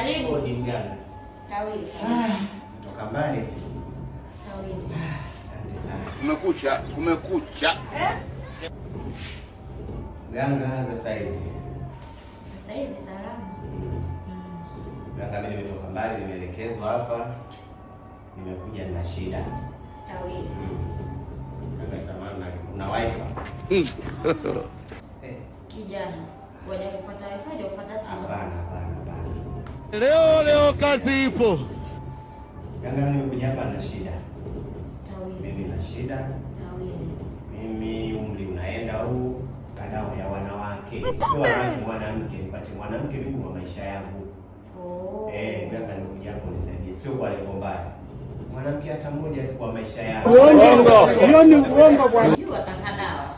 Karibu. Ni mganga. Kawili. Kutoka mbali. Kawili. Asante sana. Kumekucha. Ganga za saizi. Saizi salama. Ganga, mimi nimetoka mbali, nimeelekezwa hapa. Nimekuja na shida. Kawili. Ganga samana, una wifi? Kijana, waje kufuata wifi, waje kufuata timu. Hapana. Leo kazi ipo. Ganga, mimi nimekuja hapa na shida. Kawili. Mimi na shida. Kawili. Mimi umri unaenda huu, dawa ya wanawake. Sio wanawake, mwanamke, nipate mwanamke mimi kwa maisha yangu. Ganga, nimekuja hapo nisaidie, sio kwa lengo mbaya. Mwanamke hata mmoja kwa maisha yangu. Uongo. Hiyo ni uongo bwana. Unajua taka dawa.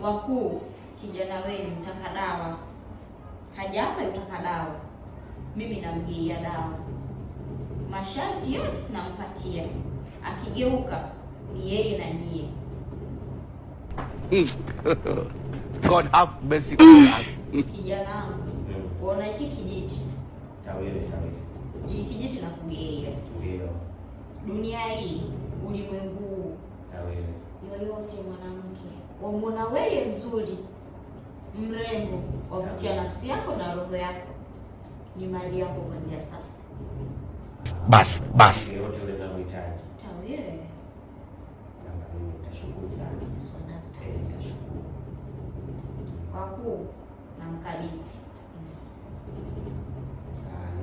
Wakuu, kijana wewe mtaka dawa. Haja hapa yutaka dawa. Mimi namgeia dawa. Masharti yote nampatia. Akigeuka ni yeye na nyie. God have mercy on us. Kijana wangu, unaona hiki kijiti? Tawile. Hiki kijiti na kugeia. Ndio. Dunia hii, ulimwengu, Tawile. yoyote mwanamke, wamwona wewe mzuri, mrembo, wavutia nafsi yako na roho yako, ni mali yako kuanzia sasa. Bas. Yote ule unamhitaji. Tawile. Ganga, mimi nitashukuru sana. Nitashukuru. Wakuu, na mkabidhi.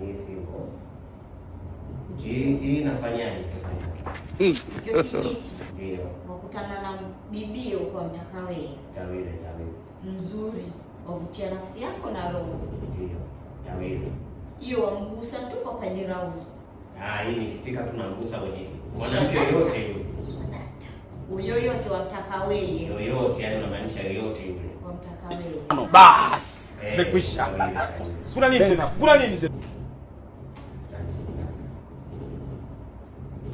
Ni hivyo. Hii nafanyaje sasa? Hiyo kijiti, Ndio. wakutana na bibio kwa mtaka wewe. Tawile. Mzuri, wavutia nafsi yako na roho. Ndio. Tawile. Hiyo wamgusa tu kwa pajirauzu. Hii nikifika tunamgusa wenyewe. Mwanamke yoyote yule. Yoyote wamtaka wewe. Yoyote, yani unamaanisha yoyote yule. Wamtaka wewe. Bas. Nimekwisha. Kuna nini tena?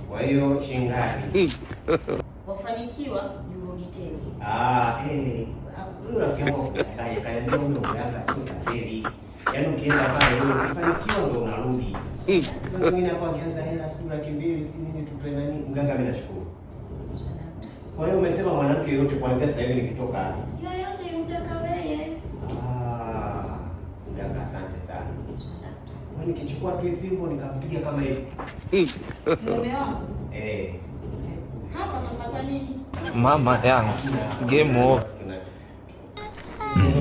Kwa hiyo shingani. Wafanikiwa yurudi tena. Huyo rafiki yangu kaniambia wewe uganga sio tafeli. Yaani ukienda pale wewe ukifanikiwa ndio unarudi. Mwingine hapo akianza hela siku 200,000 siku nini tupe nani? Mganga, mimi nashukuru. Kwa hiyo umesema mwanamke yote kuanzia sasa hivi nikitoka hapa. Yoyote yumtaka wewe. Mganga, asante sana. Wewe nikichukua tu fimbo nikampiga kama hivi. Mume wangu. Hapa tafuta nini? Mama yangu. Game over. Ndio